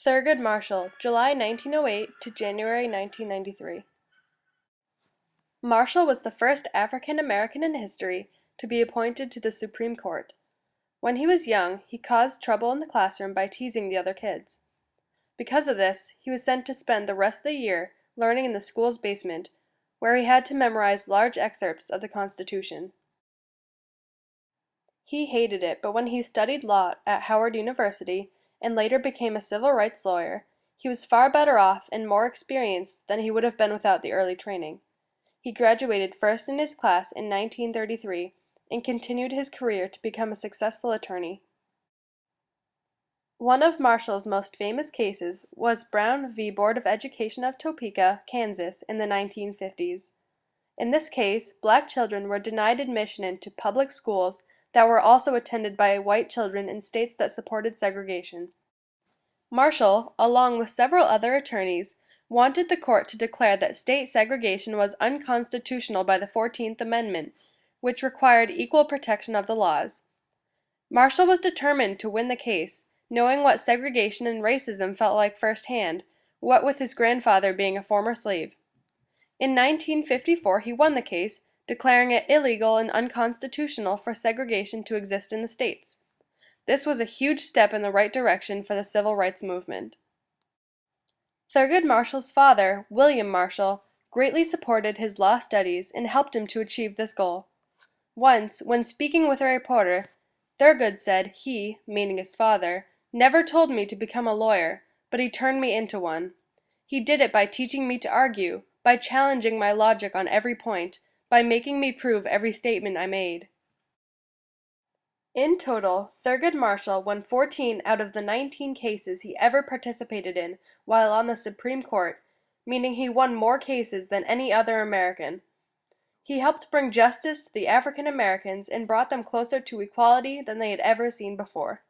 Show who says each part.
Speaker 1: Thurgood Marshall, July 1908 to January 1993. Marshall was the first African American in history to be appointed to the Supreme Court. When he was young, he caused trouble in the classroom by teasing the other kids. Because of this, he was sent to spend the rest of the year learning in the school's basement, where he had to memorize large excerpts of the Constitution. He hated it, but when he studied law at Howard University and later became a civil rights lawyer, he was far better off and more experienced than he would have been without the early training. He graduated first in his class in 1933 and continued his career to become a successful attorney. One of Marshall's most famous cases was Brown v. Board of Education of Topeka, Kansas in the 1950s. In this case, black children were denied admission into public schools that were also attended by white children in states that supported segregation. Marshall, along with several other attorneys, wanted the court to declare that state segregation was unconstitutional by the 14th Amendment, which required equal protection of the laws. Marshall was determined to win the case, knowing what segregation and racism felt like firsthand, what with his grandfather being a former slave. In 1954 he won the case, declaring it illegal and unconstitutional for segregation to exist in the states. This was a huge step in the right direction for the civil rights movement. Thurgood Marshall's father, William Marshall, greatly supported his law studies and helped him to achieve this goal. Once, when speaking with a reporter, Thurgood said he, meaning his father, never told me to become a lawyer, but he turned me into one. He did it by teaching me to argue, by challenging my logic on every point, by making me prove every statement I made. In total, Thurgood Marshall won 14 out of the 19 cases he ever participated in while on the Supreme Court, meaning he won more cases than any other American. He helped bring justice to the African Americans and brought them closer to equality than they had ever seen before.